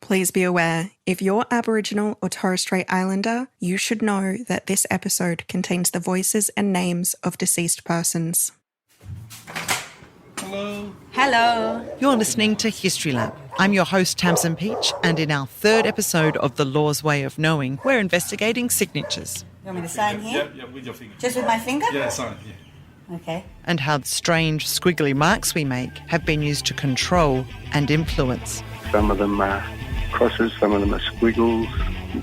Please be aware, if you're Aboriginal or Torres Strait Islander, you should know that this episode contains the voices and names of deceased persons. Hello. Hello. You're listening to History Lab. I'm your host, Tamsin Peach, and in our third episode of The Law's Way of Knowing, we're investigating signatures. You want me to sign here? Yeah, with your finger. Just with my finger? Yeah, sign, yeah. Okay. And how the strange squiggly marks we make have been used to control and influence. Some of them are crosses, some of them are squiggles,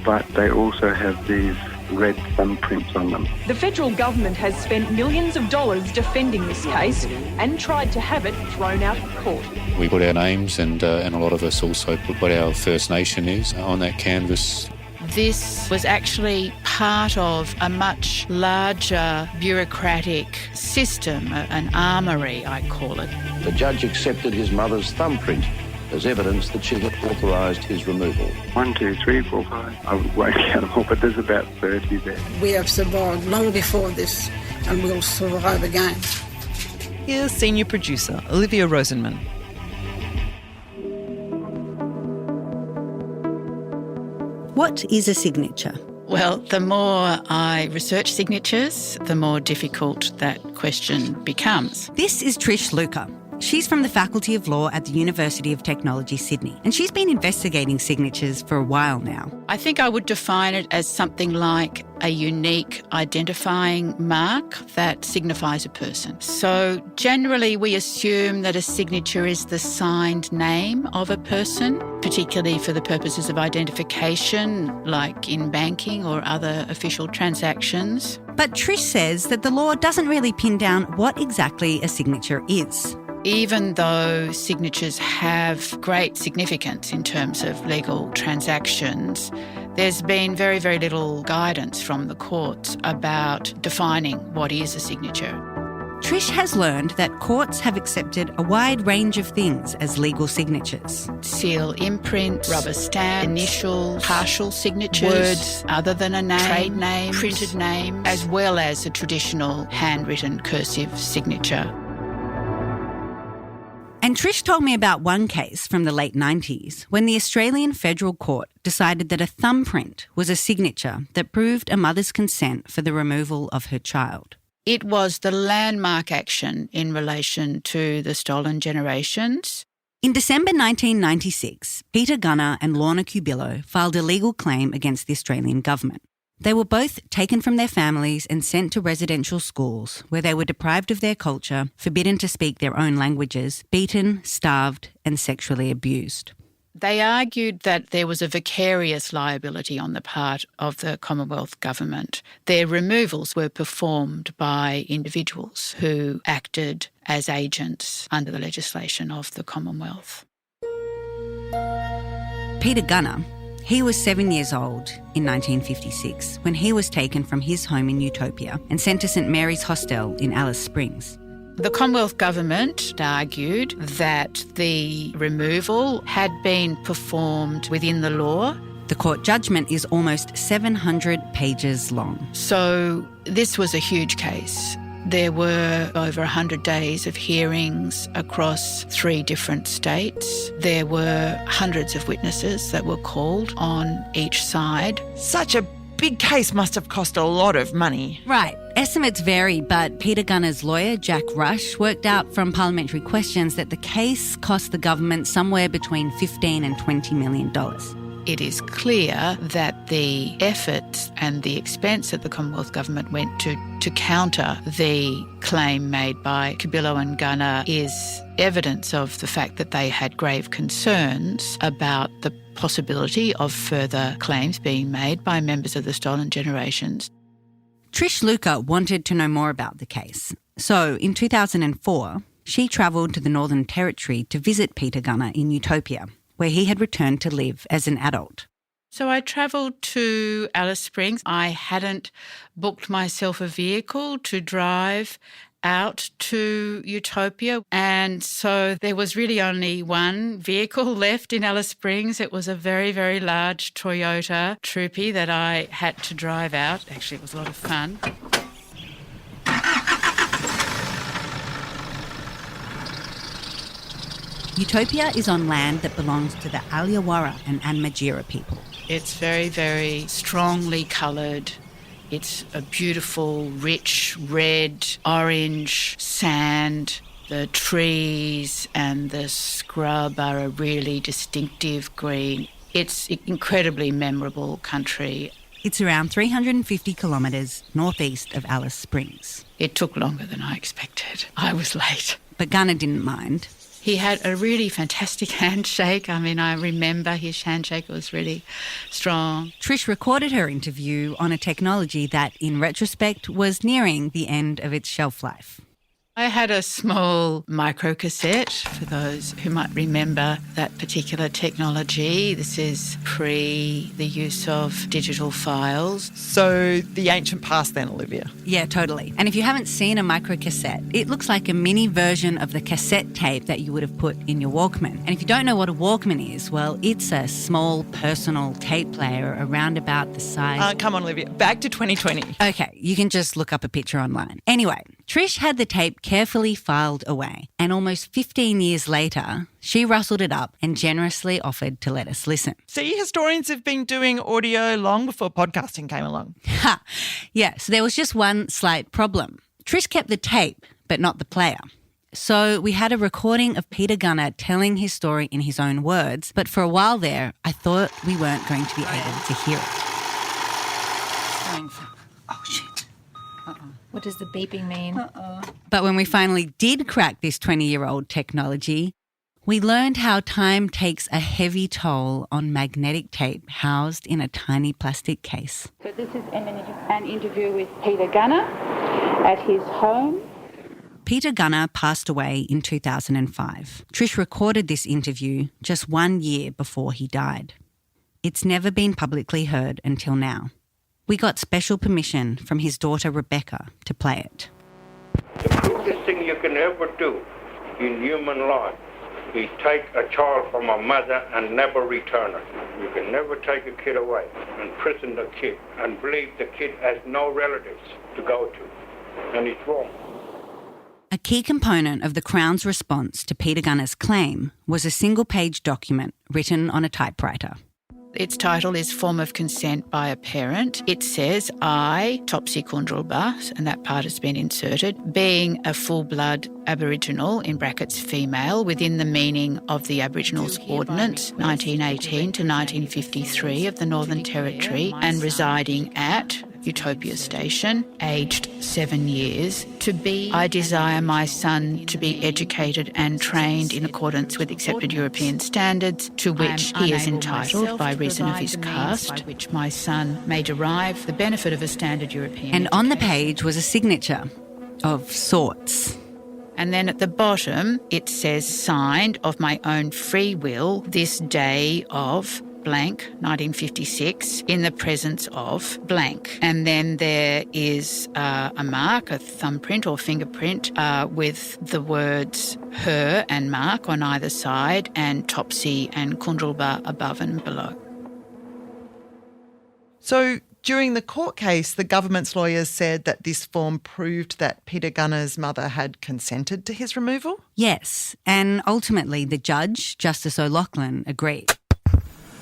but they also have these red thumbprints on them. The federal government has spent millions of dollars defending this case and tried to have it thrown out of court. We put our names and a lot of us also put what our First Nation is on that canvas. This was actually part of a much larger bureaucratic system, an armoury, I call it. The judge accepted his mother's thumbprint as evidence that she had authorised his removal. 1, 2, 3, 4, 5. I won't count them all, but there's about 30 there. We have survived long before this, and we'll survive again. Here's senior producer Olivia Rosenman. What is a signature? Well, the more I research signatures, the more difficult that question becomes. This is Trish Luca. She's from the Faculty of Law at the University of Technology, Sydney, and she's been investigating signatures for a while now. I think I would define it as something like a unique identifying mark that signifies a person. So generally we assume that a signature is the signed name of a person, particularly for the purposes of identification, like in banking or other official transactions. But Trish says that the law doesn't really pin down what exactly a signature is. Even though signatures have great significance in terms of legal transactions, there's been very, very little guidance from the courts about defining what is a signature. Trish has learned that courts have accepted a wide range of things as legal signatures. Seal imprints, rubber stamp, initials, partial signatures, words other than a name, trade name, printed name, as well as a traditional handwritten cursive signature. And Trish told me about one case from the late 90s when the Australian Federal Court decided that a thumbprint was a signature that proved a mother's consent for the removal of her child. It was the landmark action in relation to the stolen generations. In December 1996, Peter Gunner and Lorna Cubillo filed a legal claim against the Australian government. They were both taken from their families and sent to residential schools where they were deprived of their culture, forbidden to speak their own languages, beaten, starved and sexually abused. They argued that there was a vicarious liability on the part of the Commonwealth government. Their removals were performed by individuals who acted as agents under the legislation of the Commonwealth. Peter Gunner, he was 7 years old in 1956 when he was taken from his home in Utopia and sent to St Mary's Hostel in Alice Springs. The Commonwealth government argued that the removal had been performed within the law. The court judgment is almost 700 pages long. So this was a huge case. There were over 100 days of hearings across 3 different states. There were hundreds of witnesses that were called on each side. Such a big case must have cost a lot of money. Right. Estimates vary, but Peter Gunner's lawyer, Jack Rush, worked out from parliamentary questions that the case cost the government somewhere between $15 and $20 million. It is clear that the effort and the expense that the Commonwealth government went to counter the claim made by Cubillo and Gunner is evidence of the fact that they had grave concerns about the possibility of further claims being made by members of the stolen generations. Trish Luca wanted to know more about the case. So in 2004, she travelled to the Northern Territory to visit Peter Gunner in Utopia, where he had returned to live as an adult. So I travelled to Alice Springs. I hadn't booked myself a vehicle to drive out to Utopia, and so there was really only one vehicle left in Alice Springs. It was a very, very large Toyota Troopy that I had to drive out. Actually, it was a lot of fun. Utopia is on land that belongs to the Aliawara and Anmajira people. It's very, very strongly coloured. It's a beautiful, rich red, orange sand. The trees and the scrub are a really distinctive green. It's incredibly memorable country. It's around 350 kilometres northeast of Alice Springs. It took longer than I expected. I was late. But Gunnar didn't mind. He had a really fantastic handshake. I mean, I remember his handshake was really strong. Trish recorded her interview on a technology that, in retrospect, was nearing the end of its shelf life. I had a small microcassette, for those who might remember that particular technology. This is pre the use of digital files. So the ancient past then, Olivia? Yeah, totally. And if you haven't seen a microcassette, it looks like a mini version of the cassette tape that you would have put in your Walkman. And if you don't know what a Walkman is, well, it's a small personal tape player around about the size... Come on, Olivia. Back to 2020. Okay, you can just look up a picture online. Anyway, Trish had the tape carefully filed away, and almost 15 years later, she rustled it up and generously offered to let us listen. See, historians have been doing audio long before podcasting came along. Ha! Yeah, so there was just one slight problem. Trish kept the tape, but not the player. So we had a recording of Peter Gunnar telling his story in his own words, but for a while there, I thought we weren't going to be able to hear it. Oh, shit. What does the beeping mean? But when we finally did crack this 20-year-old technology, we learned how time takes a heavy toll on magnetic tape housed in a tiny plastic case. So this is an interview with Peter Gunnar at his home. Peter Gunnar passed away in 2005. Trish recorded this interview just 1 year before he died. It's never been publicly heard until now. We got special permission from his daughter Rebecca to play it. The cruelest thing you can ever do in human life is take a child from a mother and never return it. You can never take a kid away and prison the kid and believe the kid has no relatives to go to. And it's wrong. A key component of the Crown's response to Peter Gunnar's claim was a single-page document written on a typewriter. Its title is Form of Consent by a Parent. It says, I, Topsy Kundrulba, and that part has been inserted, being a full-blood Aboriginal, in brackets female, within the meaning of the Aboriginals Ordinance 1918 to 1953 of the Northern Territory, and residing at Utopia Station, aged 7 years, I desire my son to be educated and trained in accordance with accepted European standards, to which he is entitled by reason of his caste, by which my son may derive the benefit of a standard European And on the page was a signature of sorts. And then at the bottom it says, signed of my own free will this day of blank, 1956, in the presence of blank. And then there is a mark, a thumbprint or fingerprint with the words her and Mark on either side, and Topsy and Kundrulba above and below. So during the court case, the government's lawyers said that this form proved that Peter Gunnar's mother had consented to his removal? Yes, and ultimately the judge, Justice O'Loughlin, agreed.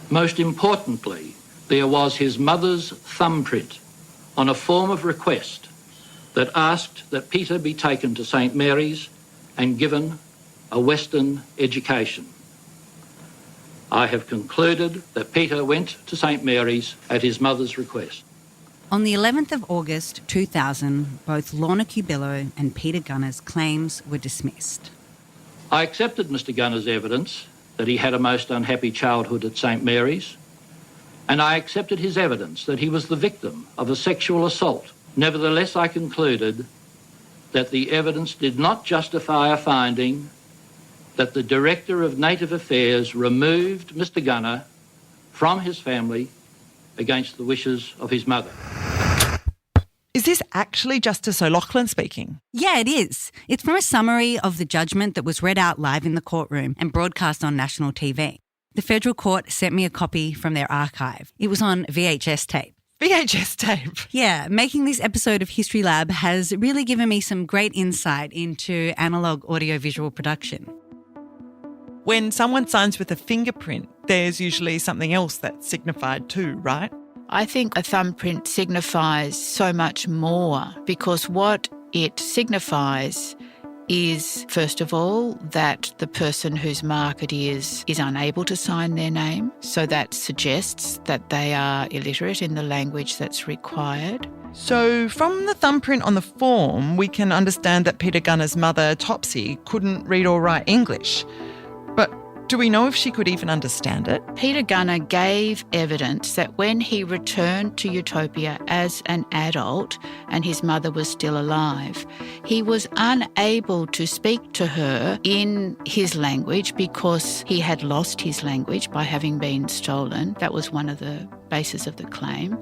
Most importantly, there was his mother's thumbprint on a form of request that asked that Peter be taken to St Mary's and given a Western education. I have concluded that Peter went to St Mary's at his mother's request. On the 11th of August 2000, both Lorna Cubillo and Peter Gunnar's claims were dismissed. I accepted Mr Gunnar's evidence that he had a most unhappy childhood at St Mary's, and I accepted his evidence that he was the victim of a sexual assault. Nevertheless, I concluded that the evidence did not justify a finding that the Director of Native Affairs removed Mr Gunnar from his family against the wishes of his mother. Is this actually Justice O'Loughlin speaking? Yeah, it is. It's from a summary of the judgment that was read out live in the courtroom and broadcast on national TV. The federal court sent me a copy from their archive. It was on VHS tape. VHS tape? Yeah, making this episode of History Lab has really given me some great insight into analogue audiovisual production. When someone signs with a fingerprint, there's usually something else that's signified too, right? I think a thumbprint signifies so much more, because what it signifies is, first of all, that the person whose mark it is unable to sign their name. So that suggests that they are illiterate in the language that's required. So from the thumbprint on the form, we can understand that Peter Gunner's mother, Topsy, couldn't read or write English. But do we know if she could even understand it? Peter Gunner gave evidence that when he returned to Utopia as an adult and his mother was still alive, he was unable to speak to her in his language because he had lost his language by having been stolen. That was one of the basis of the claim.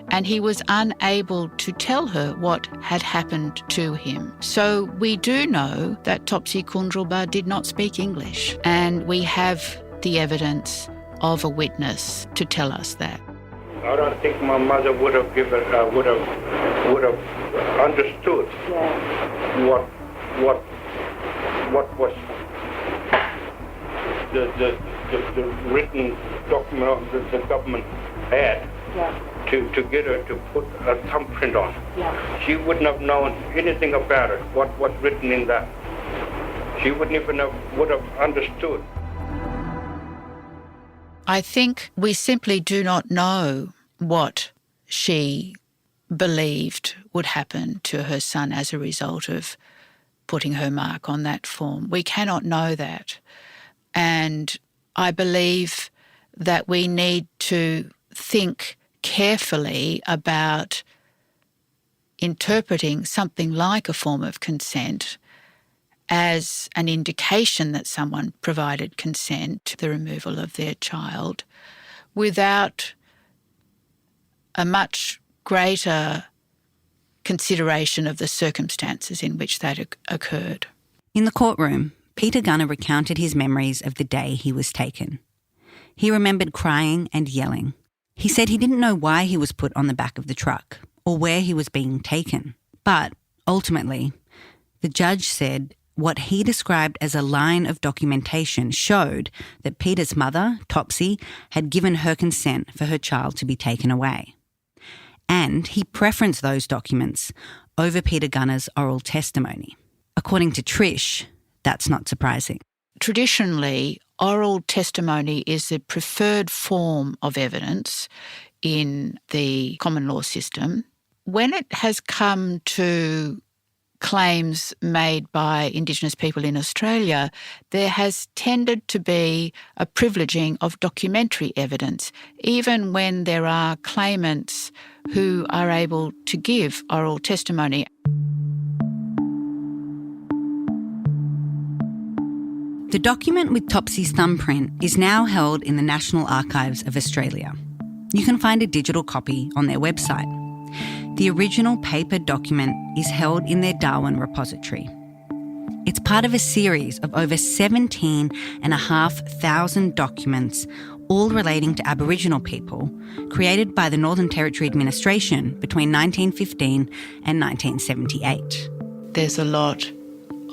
And he was unable to tell her what had happened to him. So we do know that Topsy Kundrulba did not speak English, and we have the evidence of a witness to tell us that. I don't think my mother would have understood what was the written document that the government had to get her to put a thumbprint on. She wouldn't have known anything about it, what was written in that. She wouldn't even would have understood. I think we simply do not know what she believed would happen to her son as a result of putting her mark on that form. We cannot know that. And I believe that we need to think carefully about interpreting something like a form of consent as an indication that someone provided consent to the removal of their child without a much greater consideration of the circumstances in which that occurred. In the courtroom, Peter Gunner recounted his memories of the day he was taken. He remembered crying and yelling. He said he didn't know why he was put on the back of the truck or where he was being taken. But ultimately, the judge said what he described as a line of documentation showed that Peter's mother, Topsy, had given her consent for her child to be taken away. And he preferenced those documents over Peter Gunner's oral testimony. According to Trish, that's not surprising. Traditionally, oral testimony is the preferred form of evidence in the common law system. When it has come to claims made by Indigenous people in Australia, there has tended to be a privileging of documentary evidence, even when there are claimants who are able to give oral testimony. The document with Topsy's thumbprint is now held in the National Archives of Australia. You can find a digital copy on their website. The original paper document is held in their Darwin repository. It's part of a series of over 17,500 documents, all relating to Aboriginal people, created by the Northern Territory Administration between 1915 and 1978. There's a lot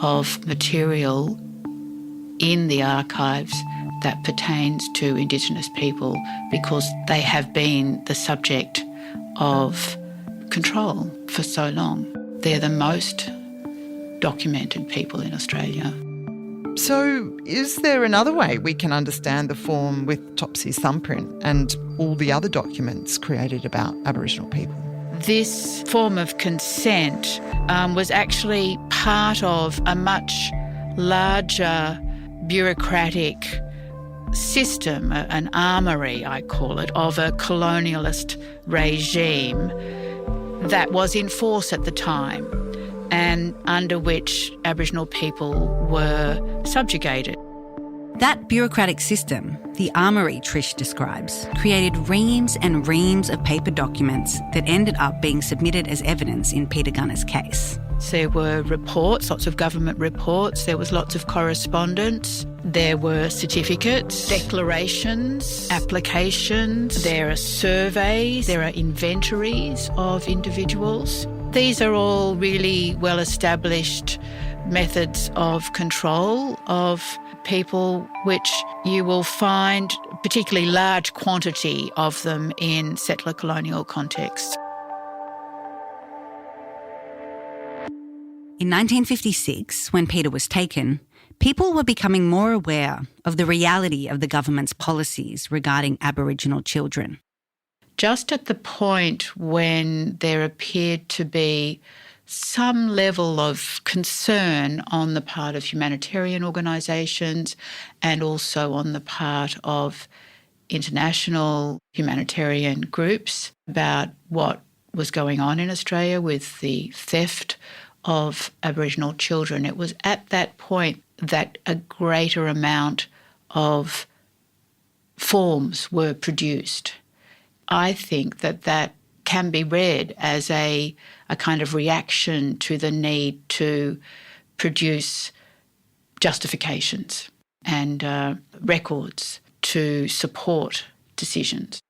of material in the archives that pertains to Indigenous people because they have been the subject of control for so long. They're the most documented people in Australia. So is there another way we can understand the form with Topsy's thumbprint and all the other documents created about Aboriginal people? This form of consent was actually part of a much larger bureaucratic system, an armoury, I call it, of a colonialist regime that was in force at the time and under which Aboriginal people were subjugated. That bureaucratic system, the armoury Trish describes, created reams and reams of paper documents that ended up being submitted as evidence in Peter Gunner's case. There were reports, lots of government reports. There was lots of correspondence. There were certificates, declarations, applications. There are surveys. There are inventories of individuals. These are all really well-established methods of control of people, which you will find particularly large quantity of them in settler colonial contexts. In 1956, when Peter was taken, people were becoming more aware of the reality of the government's policies regarding Aboriginal children. Just at the point when there appeared to be some level of concern on the part of humanitarian organisations and also on the part of international humanitarian groups about what was going on in Australia with the theft of Aboriginal children, it was at that point that a greater amount of forms were produced. I think that can be read as a kind of reaction to the need to produce justifications and records to support decisions.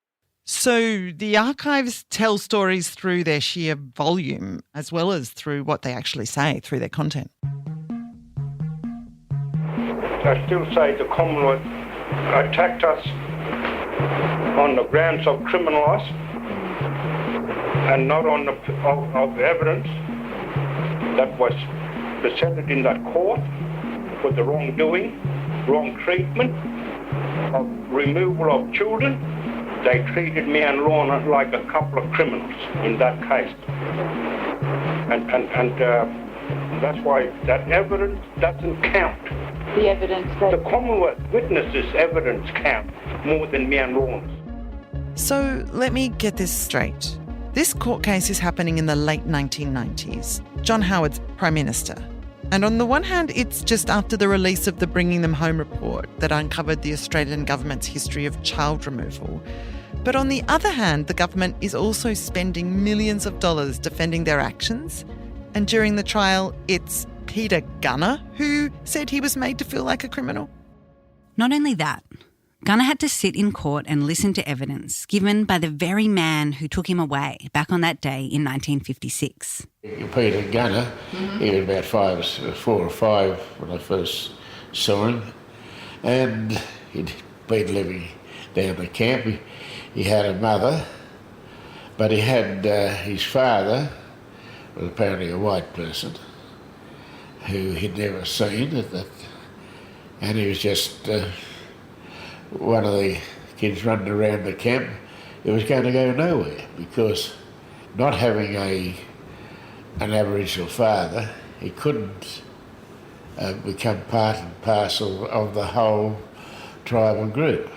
So the archives tell stories through their sheer volume as well as through what they actually say, through their content. I still say the Commonwealth attacked us on the grounds of criminalise and not on the of evidence that was presented in that court for the wrongdoing, wrong treatment, of removal of children. They treated me and Lorna like a couple of criminals in that case. And that's why that evidence doesn't count. The evidence that... The Commonwealth witnesses' evidence count more than me and Lorna's. So let me get this straight. This court case is happening in the late 1990s. John Howard's Prime Minister. And on the one hand, it's just after the release of the Bringing Them Home report that uncovered the Australian government's history of child removal. But on the other hand, the government is also spending millions of dollars defending their actions. And during the trial, it's Peter Gunner who said he was made to feel like a criminal. Not only that, Gunner had to sit in court and listen to evidence given by the very man who took him away back on that day in 1956. Peter Gunner, he was about 4 or 5 when I first saw him, and he'd been living down the camp. He had a mother, but he had his father, was apparently a white person, who he'd never seen, and he was just one of the kids running around the camp. It was going to go nowhere because not having an Aboriginal father, he couldn't become part and parcel of the whole tribal group.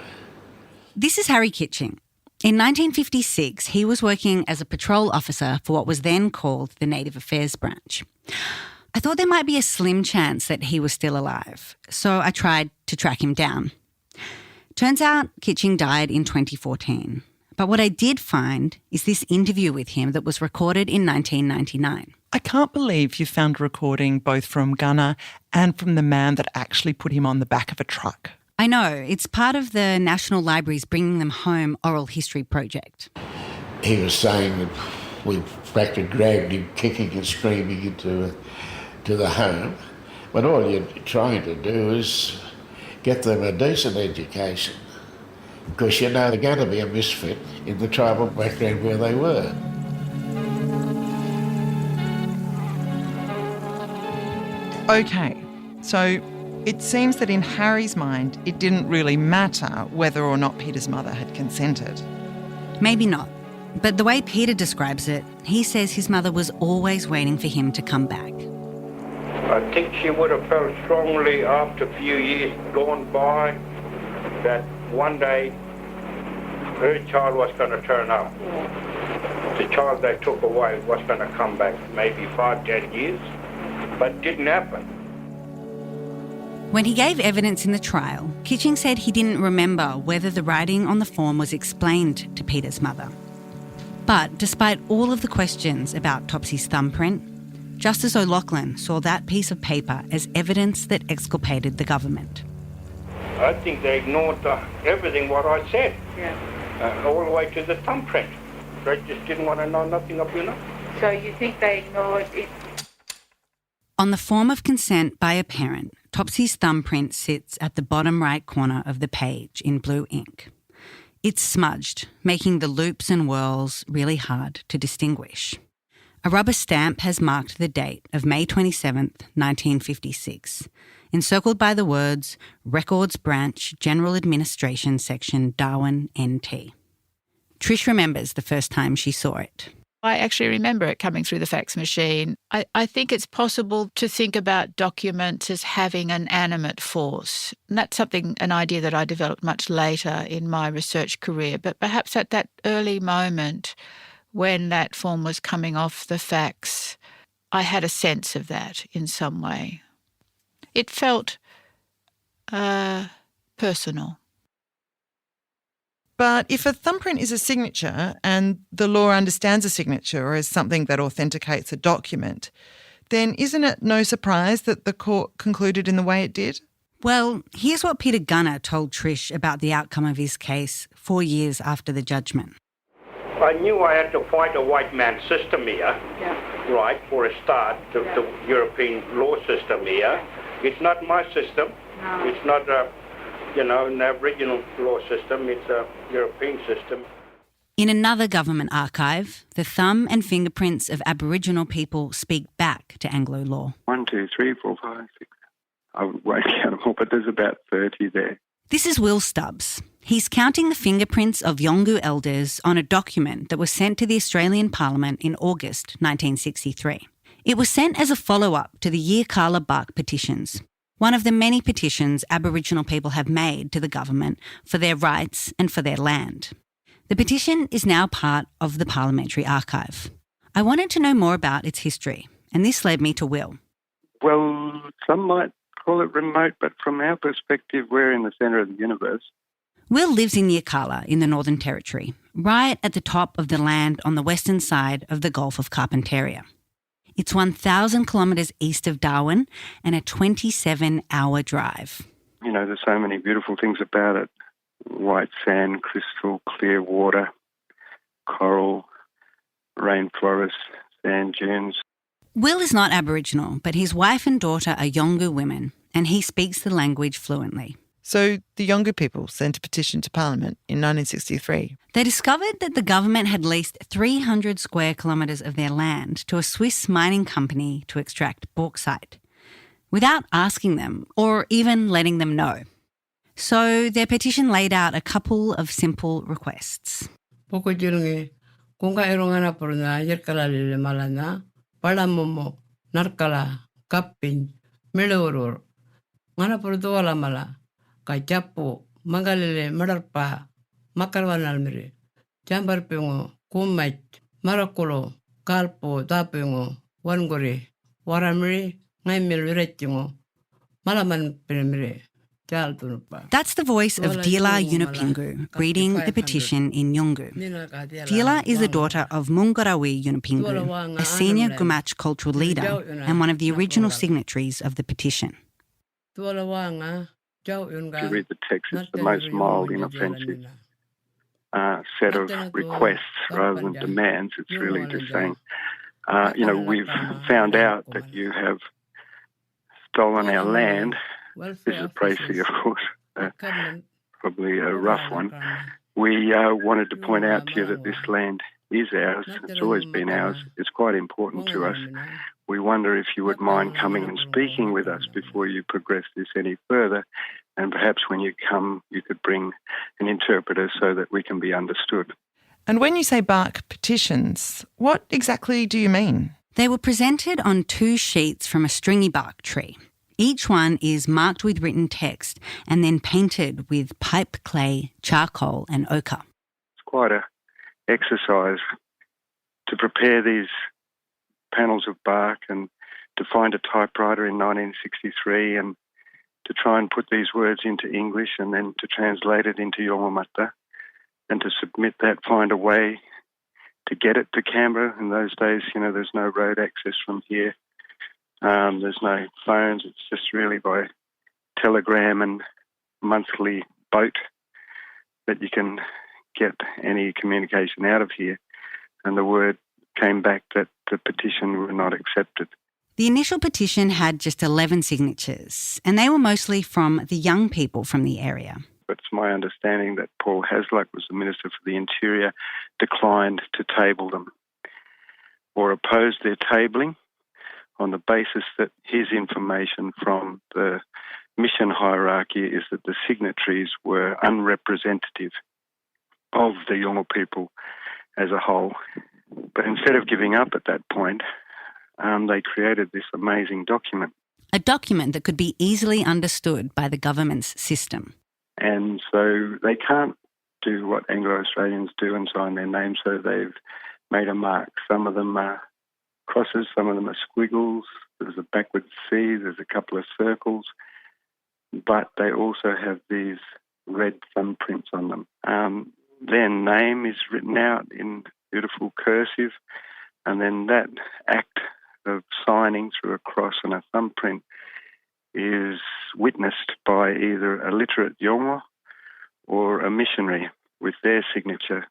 This is Harry Kitching. In 1956, he was working as a patrol officer for what was then called the Native Affairs Branch. I thought there might be a slim chance that he was still alive, so I tried to track him down. Turns out Kitching died in 2014. But what I did find is this interview with him that was recorded in 1999. I can't believe you found a recording both from Gunner and from the man that actually put him on the back of a truck. I know, it's part of the National Library's Bringing Them Home oral history project. He was saying that we practically dragged him kicking and screaming into the home, but all you're trying to do is get them a decent education, because you know they're going to be a misfit in the tribal background where they were. Okay, so it seems that in Harry's mind, it didn't really matter whether or not Peter's mother had consented. Maybe not. But the way Peter describes it, he says his mother was always waiting for him to come back. I think she would have felt strongly after a few years gone by that one day her child was going to turn up. The child they took away was going to come back maybe 5-10 years, but it didn't happen. When he gave evidence in the trial, Kitching said he didn't remember whether the writing on the form was explained to Peter's mother. But despite all of the questions about Topsy's thumbprint, Justice O'Loughlin saw that piece of paper as evidence that exculpated the government. I think they ignored everything what I said, all the way to the thumbprint. They just didn't want to know nothing of, So you think they ignored it? On the form of consent by a parent, Topsy's thumbprint sits at the bottom right corner of the page in blue ink. It's smudged, making the loops and whirls really hard to distinguish. A rubber stamp has marked the date of May 27th, 1956, encircled by the words Records Branch, General Administration Section, Darwin, NT. Trish remembers the first time she saw it. I actually remember it coming through the fax machine. I think it's possible to think about documents as having an animate force. And that's an idea that I developed much later in my research career. But perhaps at that early moment when that form was coming off the fax, I had a sense of that in some way. It felt personal. But if a thumbprint is a signature and the law understands a signature as something that authenticates a document, then isn't it no surprise that the court concluded in the way it did? Well, here's what Peter Gunner told Trish about the outcome of his case 4 years after the judgment. I knew I had to fight a white man's system here, right, for a start, the European law system here. It's not my system. No. It's not an Aboriginal law system. It's a European system. In another government archive, the thumb and fingerprints of Aboriginal people speak back to Anglo law. 1, 2, 3, 4, 5, 6. I won't count them all, but there's about 30 there. This is Will Stubbs. He's counting the fingerprints of Yolngu elders on a document that was sent to the Australian Parliament in August 1963. It was sent as a follow-up to the Yirrkala Bark petitions, one of the many petitions Aboriginal people have made to the government for their rights and for their land. The petition is now part of the Parliamentary Archive. I wanted to know more about its history, and this led me to Will. Well, some might call it remote, but from our perspective, we're in the centre of the universe. Will lives in Yirrkala in the Northern Territory, right at the top of the land on the western side of the Gulf of Carpentaria. It's 1,000 kilometres east of Darwin and a 27-hour drive. You know, there's so many beautiful things about it. White sand, crystal clear water, coral, rainforest, sand dunes. Will is not Aboriginal, but his wife and daughter are Yolngu women, and he speaks the language fluently. So the Yolngu people sent a petition to Parliament in 1963. They discovered that the government had leased 300 square kilometres of their land to a Swiss mining company to extract bauxite, without asking them or even letting them know. So their petition laid out a couple of simple requests. Kajapu, Mangalele, Madarpa, Makarwanalmiri, Jambarpingo, Kumait, Marakulo, Kalpo, Dapingo, Wangori, Waramiri, Naimil Retingo, Malaman Primiri. That's the voice of Dila Yunupingu reading the petition in Yolngu. Dila is the daughter of Mungarawi Yunupingu, a senior Gumatj cultural leader and one of the original signatories of the petition. If you read the text, it's the most mild, inoffensive set of requests rather than demands. It's really just saying, we've found out that you have stolen our land. This is Précy, of course, probably a rough one. We wanted to point out to you that this land is ours. It's always been ours. It's quite important to us. We wonder if you would mind coming and speaking with us before you progress this any further. And perhaps when you come, you could bring an interpreter so that we can be understood. And when you say bark petitions, what exactly do you mean? They were presented on 2 sheets from a stringy bark tree. Each one is marked with written text and then painted with pipe clay, charcoal and ochre. It's quite an exercise to prepare these panels of bark and to find a typewriter in 1963 and to try and put these words into English and then to translate it into Yolngu and to submit that, find a way to get it to Canberra. In those days, there's no road access from here. There's no phones. It's just really by telegram and monthly boat that you can get any communication out of here. And the word came back that the petition were not accepted. The initial petition had just 11 signatures, and they were mostly from the young people from the area. It's my understanding that Paul Hasluck was the Minister for the Interior, declined to table them or opposed their tabling on the basis that his information from the mission hierarchy is that the signatories were unrepresentative of the Yolngu people as a whole. But instead of giving up at that point, they created this amazing document. A document that could be easily understood by the government's system. And so they can't do what Anglo-Australians do and sign their names, so they've made a mark. Some of them are crosses, some of them are squiggles, there's a backward C, there's a couple of circles, but they also have these red thumbprints on them. Their name is written out in beautiful cursive, and then that act of signing through a cross and a thumbprint is witnessed by either a literate Yolngu or a missionary with their signature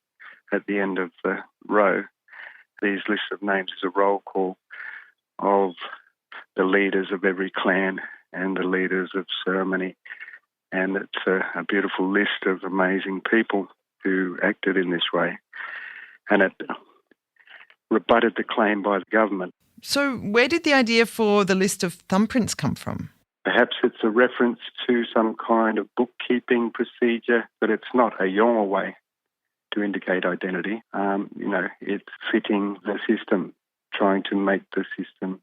at the end of the row. These lists of names is a roll call of the leaders of every clan and the leaders of ceremony, and it's a beautiful list of amazing people who acted in this way, and it rebutted the claim by the government. So where did the idea for the list of thumbprints come from? Perhaps it's a reference to some kind of bookkeeping procedure, but it's not a Yolngu way to indicate identity. It's fitting the system, trying to make the system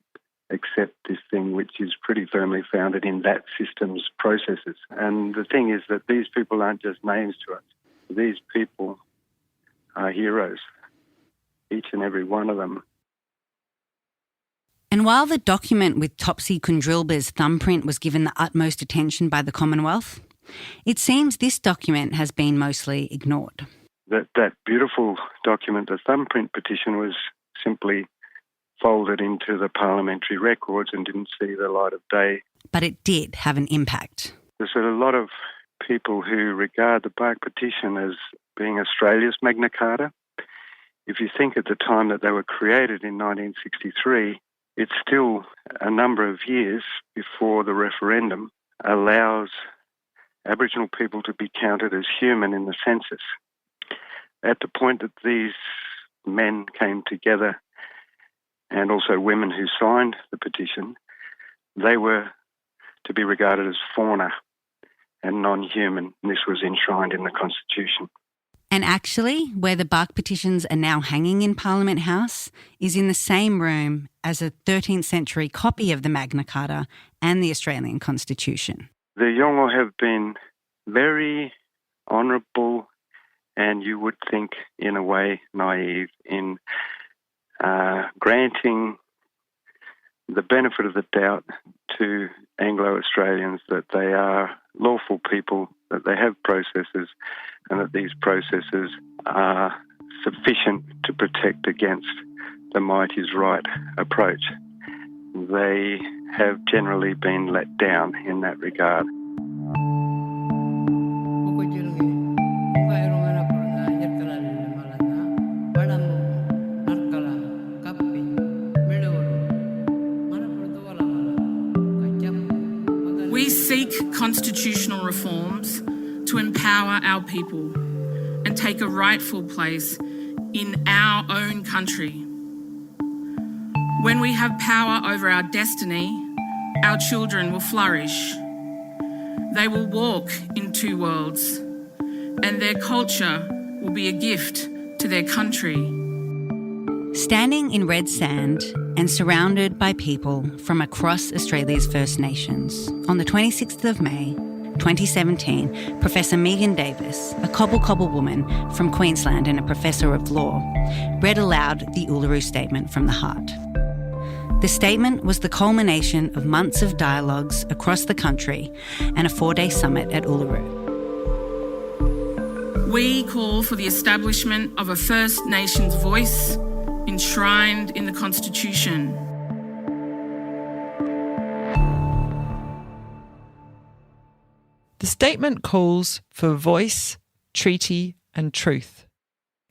accept this thing which is pretty firmly founded in that system's processes. And the thing is that these people aren't just names to us. These people are heroes, each and every one of them. And while the document with Topsy Kundrilba's thumbprint was given the utmost attention by the Commonwealth, it seems this document has been mostly ignored. That beautiful document, the thumbprint petition, was simply folded into the parliamentary records and didn't see the light of day. But it did have an impact. There's a lot of people who regard the Bark petition as being Australia's Magna Carta. If you think at the time that they were created in 1963, it's still a number of years before the referendum allows Aboriginal people to be counted as human in the census. At the point that these men came together, and also women who signed the petition, they were to be regarded as fauna and non-human. This was enshrined in the Constitution. And actually, where the Bark petitions are now hanging in Parliament House is in the same room as a 13th century copy of the Magna Carta and the Australian Constitution. The Yolngu have been very honourable and you would think, in a way, naive in granting the benefit of the doubt to Anglo-Australians that they are lawful people, that they have processes, and that these processes are sufficient to protect against the might is right approach. They have generally been let down in that regard. We seek constitutional reforms to empower our people and take a rightful place in our own country. When we have power over our destiny, our children will flourish. They will walk in two worlds, and their culture will be a gift to their country. Standing in red sand and surrounded by people from across Australia's First Nations, on the 26th of May, 2017, Professor Megan Davis, a cobble woman from Queensland and a professor of law, read aloud the Uluru Statement from the Heart. The statement was the culmination of months of dialogues across the country and a 4-day summit at Uluru. We call for the establishment of a First Nations voice enshrined in the Constitution. The statement calls for voice, treaty and truth,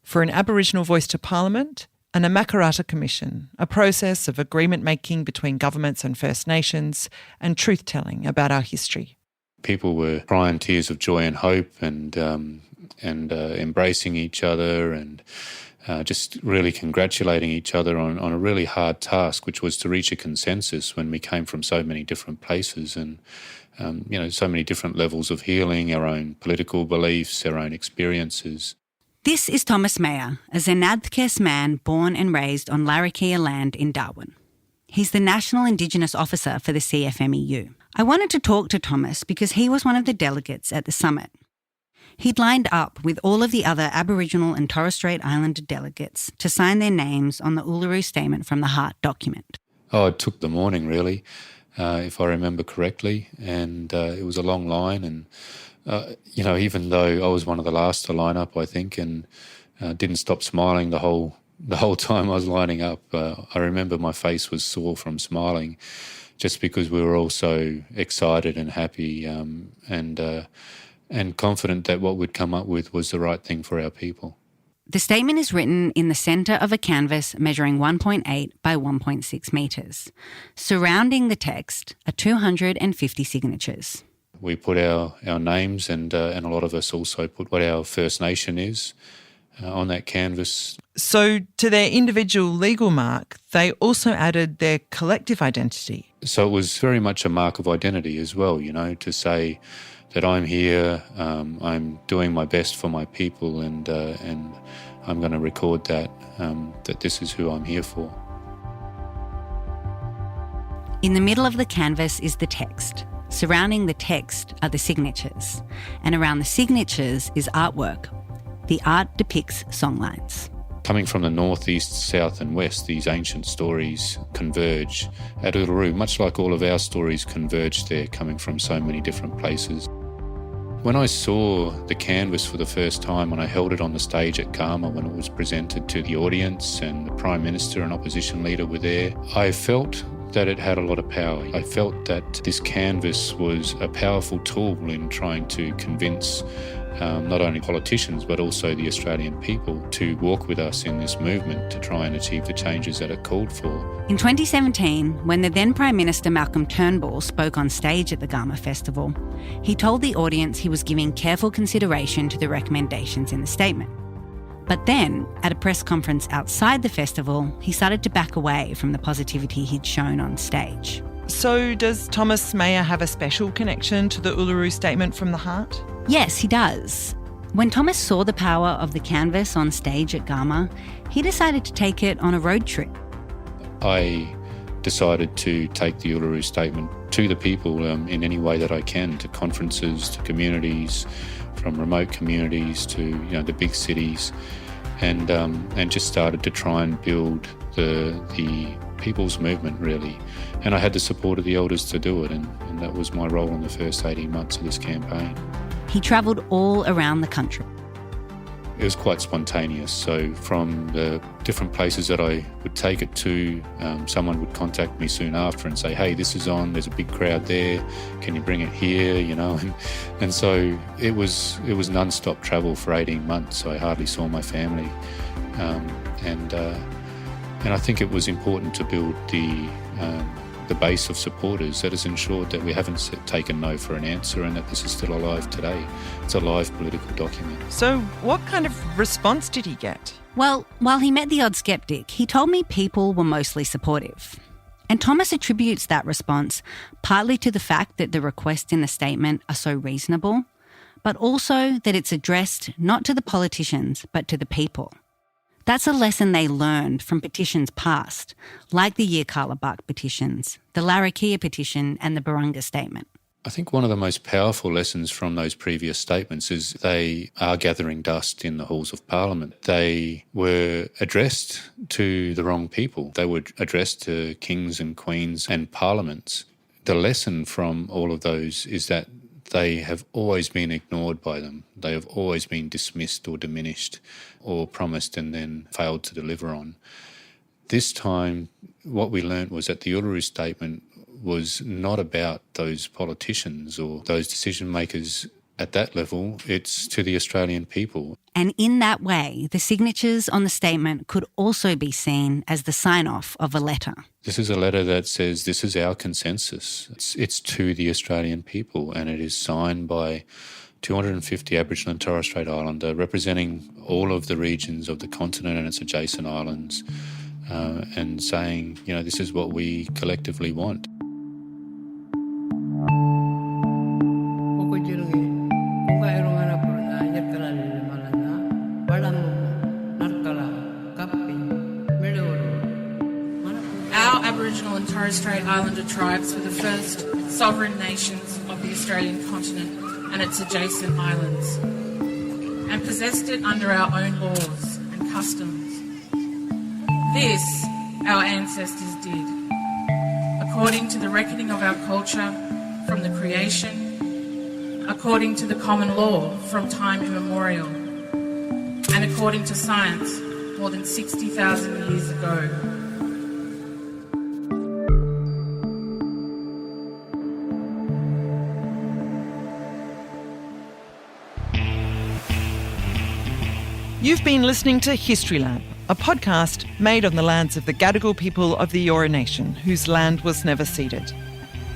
for an Aboriginal voice to Parliament an Amakarata Commission, a process of agreement making between governments and First Nations and truth-telling about our history. People were crying tears of joy and hope and embracing each other and just really congratulating each other on a really hard task, which was to reach a consensus when we came from so many different places and, so many different levels of healing, our own political beliefs, our own experiences. This is Thomas Mayer, a Zenadthkes man born and raised on Larrakia land in Darwin. He's the National Indigenous Officer for the CFMEU. I wanted to talk to Thomas because he was one of the delegates at the summit. He'd lined up with all of the other Aboriginal and Torres Strait Islander delegates to sign their names on the Uluru Statement from the Heart document. Oh, it took the morning, really, if I remember correctly, and it was a long line and even though I was one of the last to line up, I think, and didn't stop smiling the whole time I was lining up. I remember my face was sore from smiling just because we were all so excited and happy and confident that what we'd come up with was the right thing for our people. The statement is written in the centre of a canvas measuring 1.8 by 1.6 metres. Surrounding the text are 250 signatures. We put our names and a lot of us also put what our First Nation is on that canvas. So to their individual legal mark, they also added their collective identity. So it was very much a mark of identity as well, to say that I'm here, I'm doing my best for my people and I'm going to record that this is who I'm here for. In the middle of the canvas is the text. Surrounding the text are the signatures, and around the signatures is artwork. The art depicts songlines. Coming from the north, east, south and west, these ancient stories converge at Uluru, much like all of our stories converge there, coming from so many different places. When I saw the canvas for the first time and I held it on the stage at Gama when it was presented to the audience and the Prime Minister and Opposition Leader were there, I felt that it had a lot of power. I felt that this canvas was a powerful tool in trying to convince not only politicians but also the Australian people to walk with us in this movement to try and achieve the changes that are called for. In 2017, when the then Prime Minister Malcolm Turnbull spoke on stage at the Gama Festival, he told the audience he was giving careful consideration to the recommendations in the statement. But then, at a press conference outside the festival, he started to back away from the positivity he'd shown on stage. So does Thomas Mayer have a special connection to the Uluru Statement from the Heart? Yes, he does. When Thomas saw the power of the canvas on stage at Gama, he decided to take it on a road trip. I decided to take the Uluru Statement to the people in any way that I can, to conferences, to communities, from remote communities to the big cities, and just started to try and build the people's movement really. And I had the support of the elders to do it, and that was my role in the first 18 months of this campaign. He travelled all around the country. It was quite spontaneous. So from the different places that I would take it to, someone would contact me soon after and say, hey, this is on, there's a big crowd there, can you bring it here, And so it was non-stop travel for 18 months. I hardly saw my family. And I think it was important to build the base of supporters that has ensured that we haven't taken no for an answer and that this is still alive today. It's a live political document. So what kind of response did he get? Well, while he met the odd sceptic, he told me people were mostly supportive. And Thomas attributes that response partly to the fact that the requests in the statement are so reasonable, but also that it's addressed not to the politicians, but to the people. That's a lesson they learned from petitions past, like the Yirrkala Bark petitions, the Larrakia petition and the Barunga Statement. I think one of the most powerful lessons from those previous statements is they are gathering dust in the halls of Parliament. They were addressed to the wrong people. They were addressed to kings and queens and parliaments. The lesson from all of those is that they have always been ignored by them. They have always been dismissed or diminished or promised and then failed to deliver on. This time, what we learnt was that the Uluru Statement was not about those politicians or those decision makers at that level, it's to the Australian people. And in that way, the signatures on the statement could also be seen as the sign-off of a letter. This is a letter that says this is our consensus. It's to the Australian people, and it is signed by 250 Aboriginal and Torres Strait Islander representing all of the regions of the continent and its adjacent islands, and saying, this is what we collectively want. Our Aboriginal and Torres Strait Islander tribes were the first sovereign nations of the Australian continent and its adjacent islands, and possessed it under our own laws and customs. This our ancestors did, according to the reckoning of our culture from the creation, according to the common law from time immemorial, and according to science more than 60,000 years ago. You've been listening to History Lab, a podcast made on the lands of the Gadigal people of the Eora Nation, whose land was never ceded.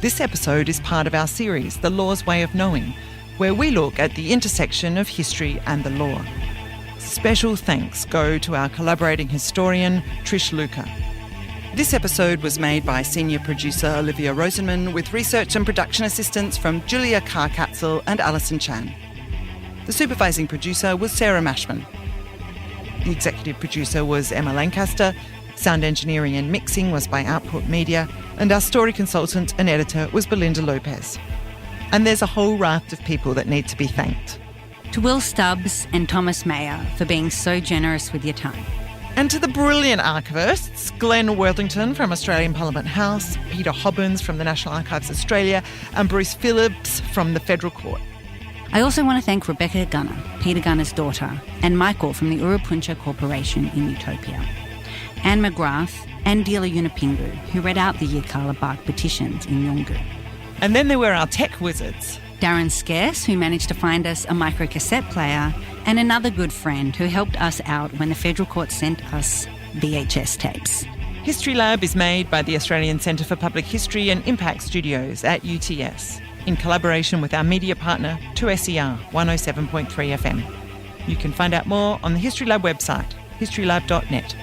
This episode is part of our series, The Law's Way of Knowing, where we look at the intersection of history and the law. Special thanks go to our collaborating historian, Trish Luca. This episode was made by senior producer Olivia Rosenman, with research and production assistance from Julia Carr-Katzel and Alison Chan. The supervising producer was Sarah Mashman. The executive producer was Emma Lancaster, sound engineering and mixing was by Output Media, and our story consultant and editor was Belinda Lopez. And there's a whole raft of people that need to be thanked. To Will Stubbs and Thomas Mayer for being so generous with your time. And to the brilliant archivists, Glenn Worthington from Australian Parliament House, Peter Hobbins from the National Archives Australia, and Bruce Phillips from the Federal Court. I also want to thank Rebecca Gunner, Peter Gunner's daughter, and Michael from the Urupuncha Corporation in Utopia, Anne McGrath and Dila Yunupingu, who read out the Yirrkala Bark petitions in Yungu. And then there were our tech wizards. Darren Scarce, who managed to find us a microcassette player, and another good friend who helped us out when the Federal Court sent us VHS tapes. History Lab is made by the Australian Centre for Public History and Impact Studios at UTS, in collaboration with our media partner, 2SER 107.3 FM. You can find out more on the History Lab website, historylab.net.